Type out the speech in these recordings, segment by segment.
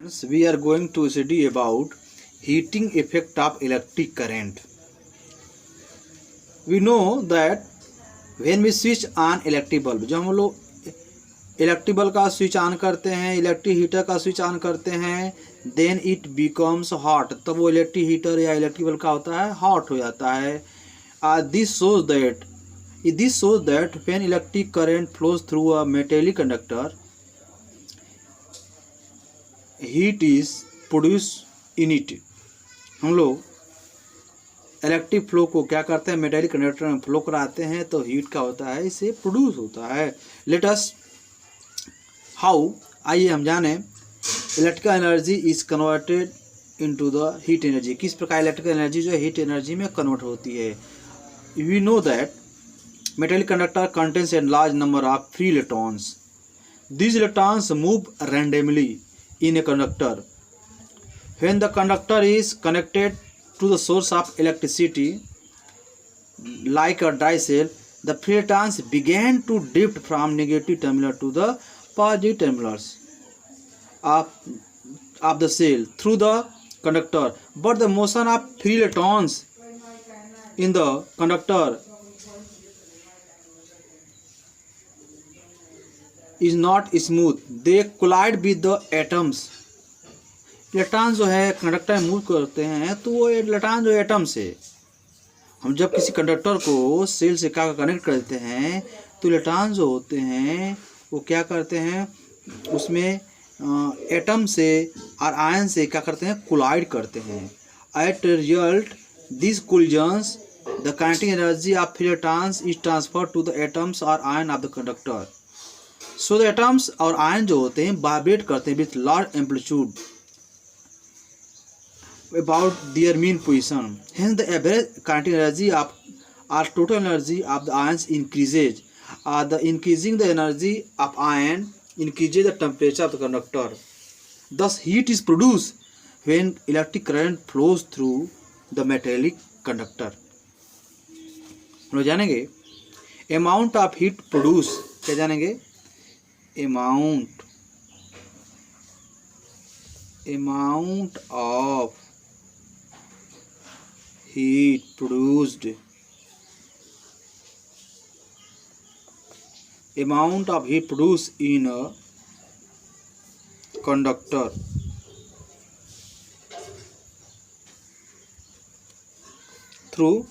We are going to study about heating effect of electric current. We know that when we switch on electric bulb, जब हम लोग electric bulb का switch on करते हैं, electric heater का switch on करते हैं, then it becomes hot, तब वो इलेक्ट्रिक हीटर या इलेक्ट्रिक बल्ब का होता है हॉट हो जाता है. This shows that when electric current flows through a metallic conductor, heat is produced in it. हम लोग इलेक्ट्रिक फ्लो को क्या करते हैं, मेटेलिक कंडक्टर में फ्लो कराते हैं तो हीट का होता है, इसे प्रोड्यूस होता है. लेट अस हाउ, आइए हम जाने electrical energy is converted into the heat energy. किस प्रकार इलेक्ट्रिकल एनर्जी जो है हीट एनर्जी में कन्वर्ट होती है. We know that metallic conductor contains a large number of free electrons. These electrons move randomly in a conductor. When the conductor is connected to the source of electricity, like a dry cell, the free electrons begin to drift from negative terminal to the positive terminals of the cell through the conductor. But the motion of free electrons in the conductor is not smooth. They collide with the atoms. Electron जो है conductor में move करते हैं तो वो electron जो atom से, हम जब किसी कंडक्टर को सेल से क्या कनेक्ट करते हैं तो इलेक्ट्रॉन जो होते हैं वो क्या करते हैं, उसमें एटम से और आयन से क्या करते हैं, कोलाइड करते हैं. As result this collisions the kinetic energy of free electrons is transferred to the atoms और ion of the conductor. So the atoms और आयन जो होते हैं वाइब्रेट करते हैं with large amplitude about their mean position. Hence the average kinetic energy of और total energy of the ions increases. The increasing the energy of ion increases the temperature of the conductor. Thus heat is produce when electric current flows through the metallic conductor. हम लोग जानेंगे amount of heat produce. क्या जानेंगे? amount of heat produced, amount of heat produced in a conductor through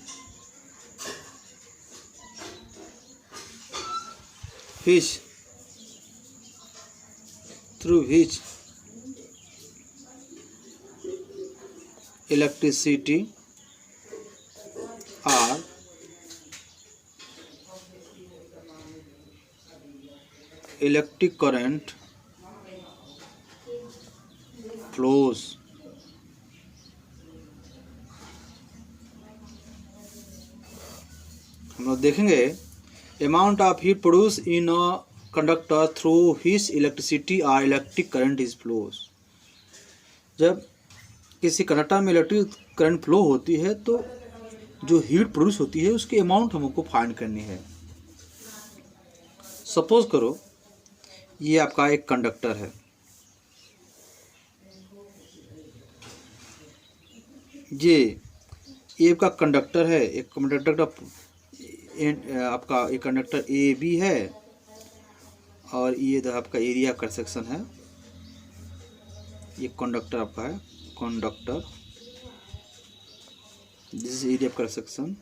which electricity or electric current flows. हम लोग देखेंगे amount of heat produce in a conductor through which electricity और electric current is flows. जब किसी conductor में electric current flow होती है तो जो हीट प्रोड्यूस होती है उसकी अमाउंट हमको फाइंड करनी है. सपोज करो ये आपका एक कंडक्टर है, ये आपका कंडक्टर है. एक कंडक्टर का आपका एक कंडक्टर ए बी है और ये जो आपका एरिया का सेक्शन है, ये कंडक्टर आपका है, कंडक्टर दिस इज एरिया का सेक्शन.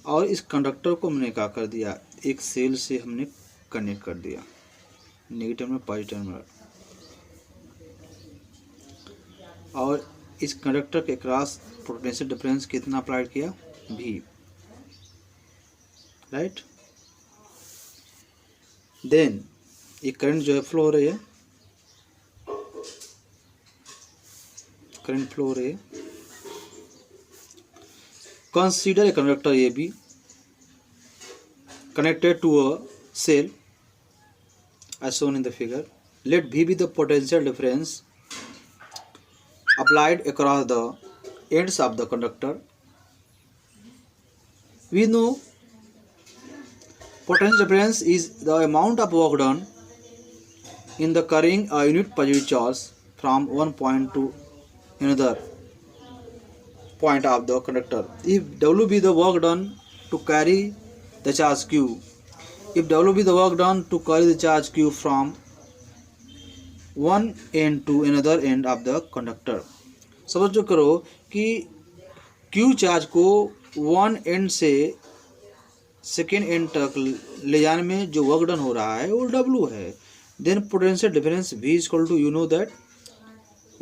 और इस कंडक्टर को हमने क्या कर दिया, एक सेल से हमने कनेक्ट कर दिया, नेगेटिव में पॉजिटिव में. और इस कंडक्टर के क्रॉस पोटेंशियल डिफरेंस कितना अप्लाइड किया, भी, राइट. देन ये करंट जो है फ्लो हो रही है, करंट फ्लो हो रही है. Consider a conductor A B connected to a cell as shown in the figure. Let V be the potential difference applied across the ends of the conductor. We know potential difference is the amount of work done in the carrying a unit positive charge from one point to another point of the conductor. If W be the work done to carry the charge Q, if W be the work done to carry the charge Q from one end to another end of the conductor. समझो करो कि Q charge को one and से second and तक ले जाने में जो वर्क डन हो रहा है वो W है. Then potential difference V equal to you know that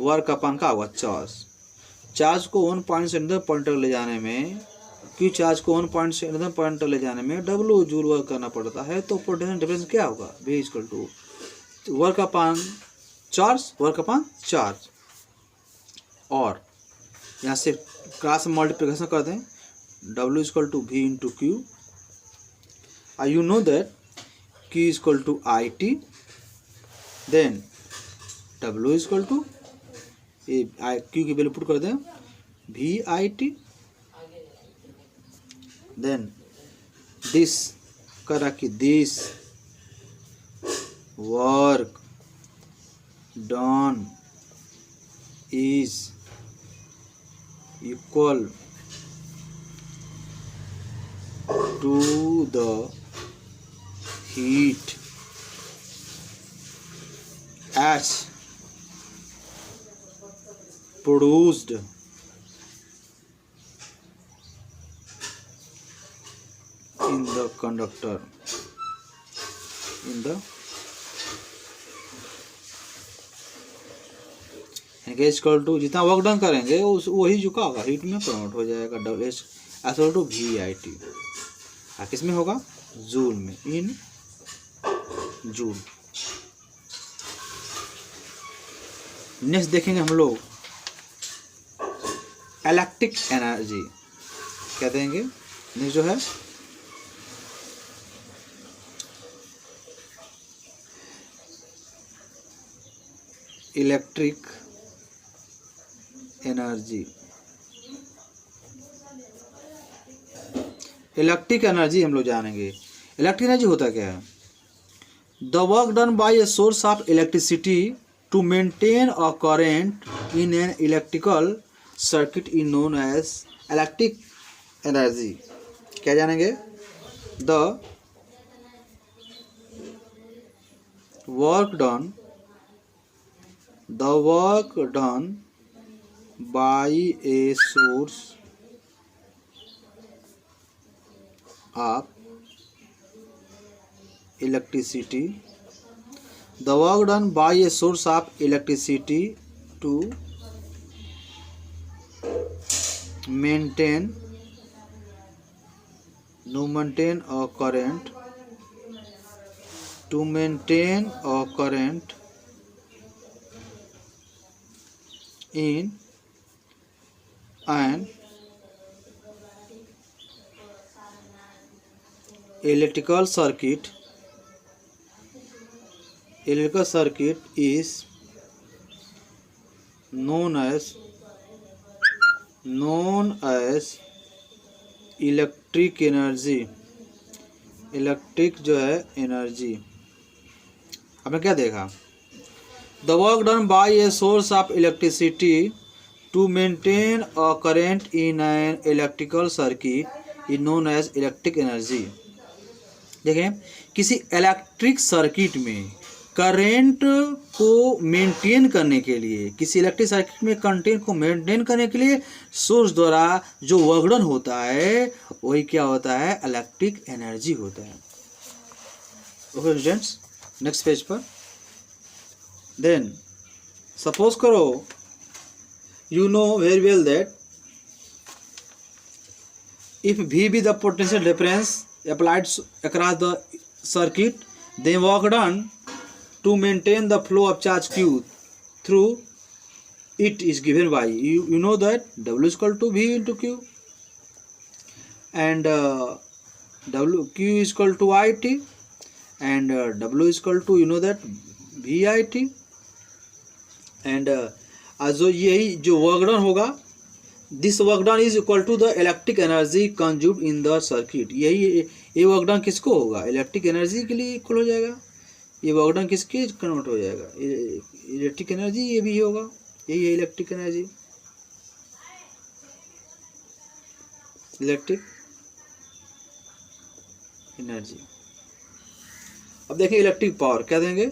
work अपन का होगा चार्ज को वन पॉइंट से अनदर पॉइंट तक ले जाने में Q चार्ज को वन पॉइंट से अनदर पॉइंट तक ले जाने में W जूल वर्क करना पड़ता है. तो पोटेंशियल डिफरेंस क्या होगा V equal to work upon charge. और यहाँ से क्रॉस मल्टीप्लिकेशन कर दें W equal to V into Q. You know that Q is equal to IT, then W is equal to Q की वैल्यू पुट कर दें VIT, then this करा कि this work done is equal to the heat as produced in the conductor equal to जितना work done करेंगे उस वही जो का होगा हीट में कन्वर्ट हो जाएगा. W H equal to VIT. किस में होगा जूल में, इन जूल. नेक्स्ट देखेंगे हम लोग इलेक्ट्रिक एनर्जी क्या देंगे. नेक्स्ट जो है इलेक्ट्रिक एनर्जी. इलेक्ट्रिक एनर्जी हम लोग जानेंगे. इलेक्ट्रिक एनर्जी होता क्या है. The work done by a source of electricity to maintain a current in an electrical circuit is known as electric energy. क्या जानेंगे. The work done by a source of electricity. The work done by a source of electricity to maintain a current in an electrical circuit is known as electric energy. Electric जो है energy. आपने क्या देखा. The work done by a source of electricity to maintain a current in an electrical circuit is known as electric energy. देखें किसी electric circuit में current को maintain करने के लिए, किसी इलेक्ट्रिक सर्किट में करंट को मेंटेन करने के लिए सोर्स द्वारा जो वर्क डन होता है वही क्या होता है इलेक्ट्रिक एनर्जी होता है. ओके स्टूडेंट्स, नेक्स्ट पेज पर. देन सपोज करो you know very well that if V be the potential difference applied across the circuit, then work done to maintain the flow of charge Q through it is given by you know that W is equal to V into Q and Q is equal to IT and W is equal to you know that VIT and जो यही जो work done होगा this work done is equal to the electric energy consumed in the circuit. यही ये work done किसको होगा electric energy के लिए इक्वल हो जाएगा. ये वर्क डन किसके कन्वर्ट हो जाएगा, इलेक्ट्रिक एनर्जी, ये भी होगा, यही है इलेक्ट्रिक एनर्जी, इलेक्ट्रिक एनर्जी। अब देखिए इलेक्ट्रिक पावर क्या देंगे,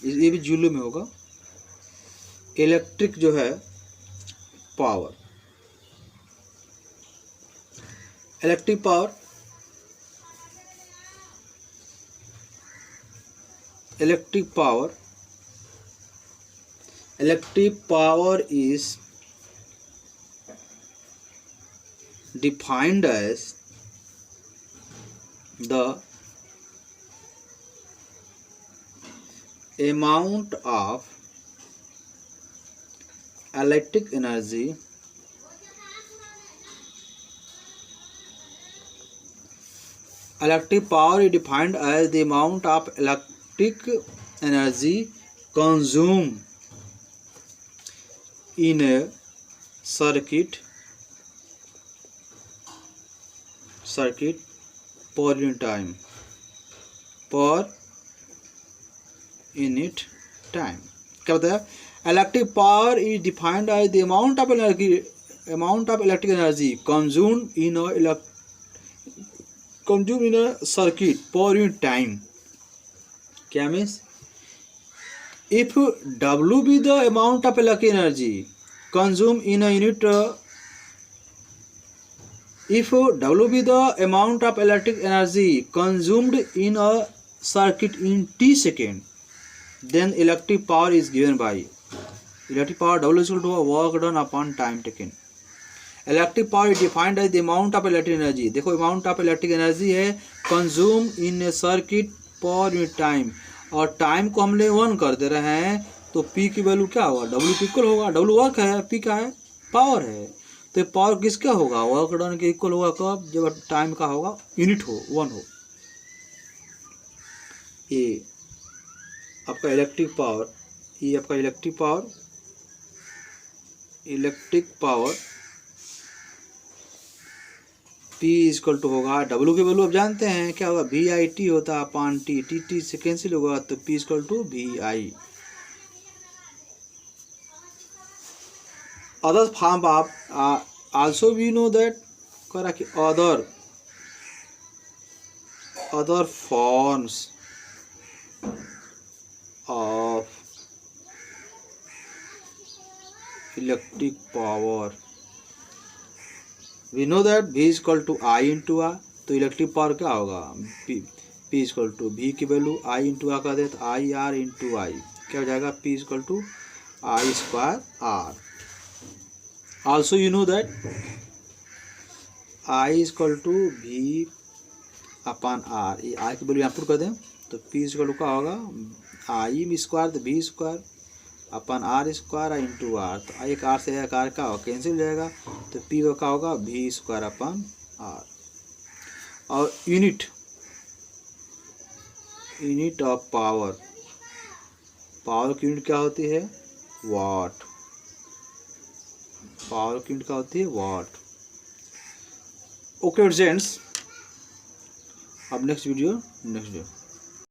ये भी जूल में होगा। इलेक्ट्रिक जो है power, electric power, electric power, electric power is defined as the amount of electric energy electric power is defined as the amount of electric energy consumed in a circuit per unit time, per unit time। क्या बताया, electric power is defined as the amount of electric energy consumed in a circuit per unit time. क्या means, if W be the amount of electric energy consumed in a unit, if W be the amount of electric energy consumed in a circuit in t second, then electric power is given by electric power W is equal to work done upon time taken। Electric power is defined as the amount of electric energy, देखो amount of electric energy है consume in a circuit per unit time, और time को हमने 1 कर दे रहे हैं, तो P की वैल्यू क्या होगा, W की इक्वल होगा, W वर्क है, P का है पावर है, तो पावर किसका होगा, वर्क डन के इक्वल होगा कब, जब टाइम का होगा यूनिट हो, 1 हो। ये आपका इलेक्ट्रिक पावर, ये आपका electric power, electric power P equal to होगा W की वैल्यू आप जानते हैं क्या होगा, VIT होता है अपॉन T, T से कैंसिल होगा, तो P equal to VI। Other form आप आल्सो वी नो दैट करा कि other forms of electric power, we know that V equal to I into R, तो इलेक्ट्रिक पावर क्या होगा, P इक्वल टू V की वैल्यू I इंटू आ कर दे, तो IR इंटू आई क्या हो जाएगा, P equal to I square R। Also you know that I equal to V upon R, ये I की वैल्यू यहाँ पुट कर दें, तो P इक्वल टू क्या होगा, I स्क्वायर, तो V square upon R square into R, तो एक R से एक R का कैंसिल हो जाएगा, तो P का होगा V स्क्वायर अपन R। और यूनिट ऑफ पावर, पावर की यूनिट क्या होती है, वाट, पावर की यूनिट क्या होती है, वाट। ओके फ्रेंड्स, अब नेक्स्ट वीडियो